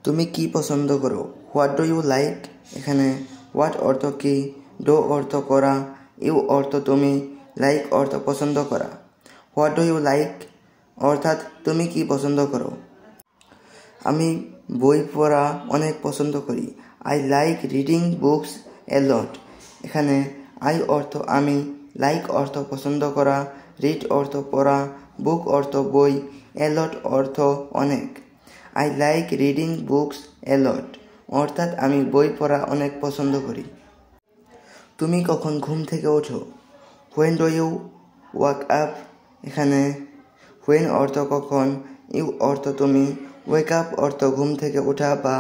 তুমি কি পছন্দ করো? What do you like? এখানে হোয়াট অর্থ কি, ডু অর্থ করা, ইউ অর্থ তুমি, লাইক অর্থ পছন্দ করা। হোয়াট ডু ইউ লাইক অর্থাৎ তুমি কি পছন্দ করো। আমি বই পড়া অনেক পছন্দ করি। আই লাইক রিডিং বুকস এ লট। এখানে আই অর্থ আমি, লাইক অর্থ পছন্দ করা, রিড অর্থ পড়া, বুক অর্থ বই, এ লট অর্থ অনেক। আই লাইক রিডিং বুকস এ লট অর্থাৎ আমি বই পড়া অনেক পছন্দ করি। তুমি কখন ঘুম থেকে ওঠো? When do you walk up? এখানে হোয়েন অর্থ কখন, ইউ অর্থ তুমি, ওয়েক আপ অর্থ ঘুম থেকে ওঠা বা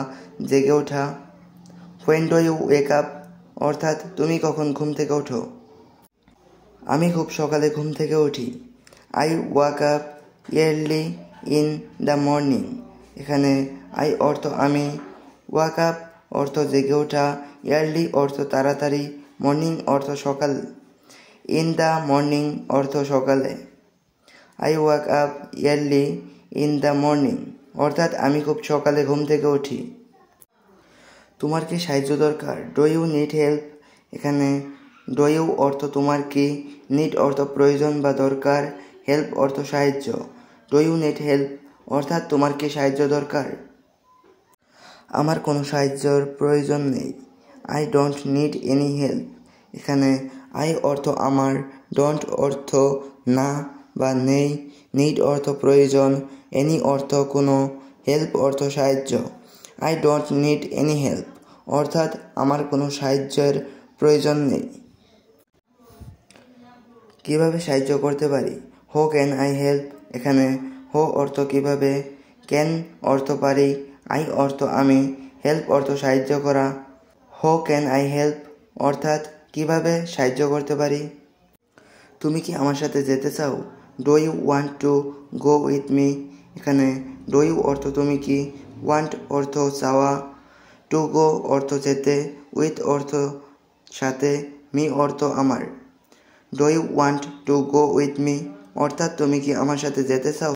জেগে ওঠা। When do you wake up অর্থাৎ তুমি কখন ঘুম থেকে ওঠো। আমি খুব সকালে ঘুম থেকে উঠি। I walk up yearly in the morning. এখানে আই অর্থ আমি, ওয়াক আপ অর্থ জেগে ওঠা, ইয়ারলি অর্থ তাড়াতাড়ি, মর্নিং অর্থ সকাল, ইন দ্য মর্নিং অর্থ সকালে। I walk up yearly in the morning অর্থাৎ আমি খুব সকালে ঘুম থেকে উঠি। তোমার কি সাহায্য দরকার? Do you need help? এখানে ডু ইউ অর্থ তোমার কি, নিড অর্থ প্রয়োজন বা দরকার, হেল্প অর্থ সাহায্য। ডু ইউ নিড হেল্প অর্থাৎ তোমার কি সাহায্য দরকার। আমার কোনো সাহায্যের প্রয়োজন নেই। I don't need any help. এখানে আই অর্থ আমার, ডোন্ট অর্থ না বা নেই, নিড অর্থ প্রয়োজন, এনি অর্থ কোনো, হেল্প অর্থ সাহায্য। I don't need any help অর্থাৎ আমার কোনো সাহায্যের প্রয়োজন নেই। কিভাবে সাহায্য করতে পারি? হো ক্যান আই হেল্প? এখানে হো অর্থ কিভাবে, ক্যান অর্থ পারি, আই অর্থ আমি, হেল্প অর্থ সাহায্য করা। হো ক্যান আই হেল্প অর্থাৎ কিভাবে সাহায্য করতে পারি। তুমি কি আমার সাথে যেতে চাও? Do you want to go with me? এখানে ডু ইউ অর্থ তুমি কি, ওয়ান্ট অর্থ চাওয়া, টু গো অর্থ যেতে, উইথ অর্থ সাথে, মি অর্থ আমার। Do you want to go with me অর্থাৎ তুমি কি আমার সাথে যেতে চাও?